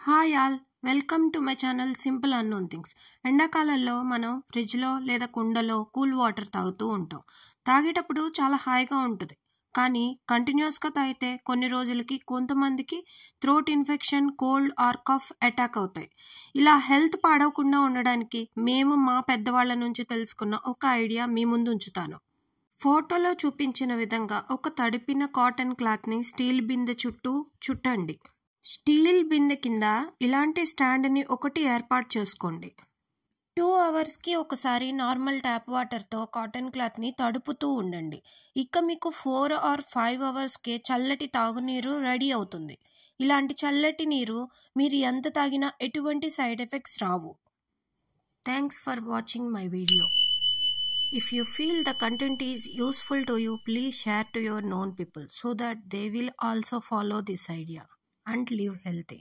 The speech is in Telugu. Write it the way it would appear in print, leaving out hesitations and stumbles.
Hi all, welcome to my channel simple unknown things. ఎండాకాలంలో మనం ఫ్రిడ్జ్లో లేదా కుండలో కూల్ వాటర్ తాగుతూ ఉంటాం. తాగేటప్పుడు చాలా హాయిగా ఉంటుంది. కానీ కంటిన్యూస్గా తాగితే కొన్ని రోజులకి కొంతమందికి throat infection, cold or cough attack అవుతాయి. ఇలా హెల్త్ పాడవకుండా ఉండడానికి మేము మా పెద్దవాళ్ళ నుంచి తెలుసుకున్న ఒక ఐడియా మీ ముందు ఉంచుతాను. ఫోటోలో చూపించిన విధంగా ఒక తడిపిన కాటన్ క్లాత్ని స్టీల్ బిందె చుట్టూ చుట్టండి. స్టీల్ బిందె కింద ఇలాంటి స్టాండ్ని ఒకటి ఏర్పాటు చేసుకోండి. 2 అవర్స్కి ఒకసారి నార్మల్ ట్యాప్ వాటర్తో కాటన్ క్లాత్ని తడుపుతూ ఉండండి. ఇక మీకు 4 or 5 అవర్స్కే చల్లటి తాగునీరు రెడీ అవుతుంది. ఇలాంటి చల్లటి నీరు మీరు ఎంత తాగినా ఎటువంటి side effects Rao. Thanks for watching my video. If you feel the content is useful to you, please share to your known people so that they will also follow this idea and live healthy.